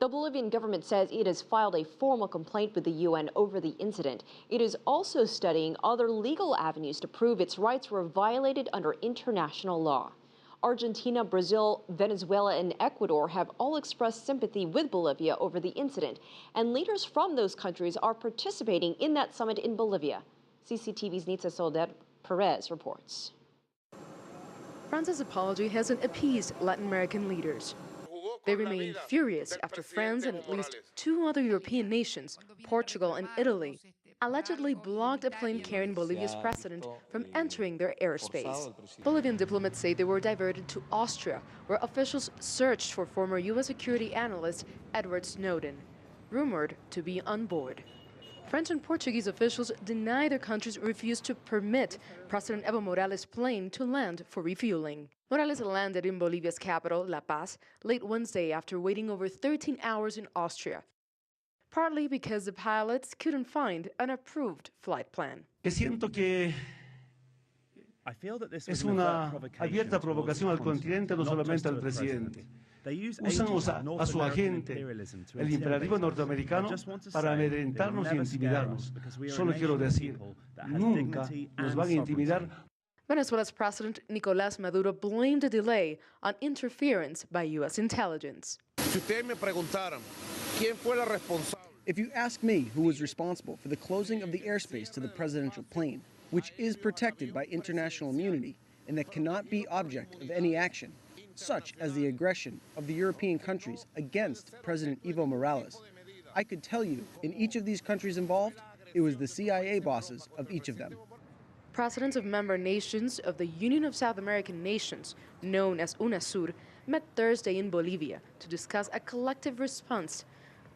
The Bolivian government says it has filed a formal complaint with the UN over the incident. It is also studying other legal avenues to prove its rights were violated under international law. Argentina, Brazil, Venezuela, and Ecuador have all expressed sympathy with Bolivia over the incident, and leaders from those countries are participating in that summit in Bolivia. CCTV's Nitza Perez reports. France's apology hasn't appeased Latin American leaders. They remain furious after France and at least 2 other European nations, Portugal and Italy, allegedly blocked a plane carrying Bolivia's president from entering their airspace. Bolivian diplomats say they were diverted to Austria, where officials searched for former U.S. security analyst Edward Snowden, rumored to be on board. French and Portuguese officials deny their countries refused to permit President Evo Morales' plane to land for refueling. Morales landed in Bolivia's capital, La Paz, late Wednesday after waiting over 13 hours in Austria, partly because the pilots couldn't find an approved flight plan. I feel that this es una abierta provocación al continente, no solamente al presidente. Usan a su agente, el imperativo norteamericano, para amedrentarnos y intimidarnos. Solo quiero decir, nunca nos van a intimidar. Venezuela's President Nicolás Maduro blamed the delay on interference by U.S. intelligence. If you ask me who was responsible for the closing of the airspace to the presidential plane, which is protected by international immunity and that cannot be object of any action, such as the aggression of the European countries against President Evo Morales, I could tell you in each of these countries involved, it was the CIA bosses of each of them. Presidents of member nations of the Union of South American Nations, known as UNASUR, met Thursday in Bolivia to discuss a collective response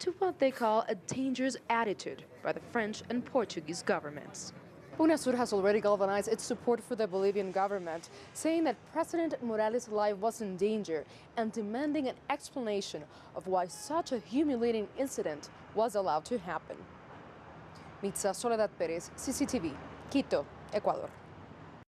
to what they call a dangerous attitude by the French and Portuguese governments. UNASUR has already galvanized its support for the Bolivian government, saying that President Morales' life was in danger and demanding an explanation of why such a humiliating incident was allowed to happen. Nitza Perez, CCTV, Quito, Ecuador.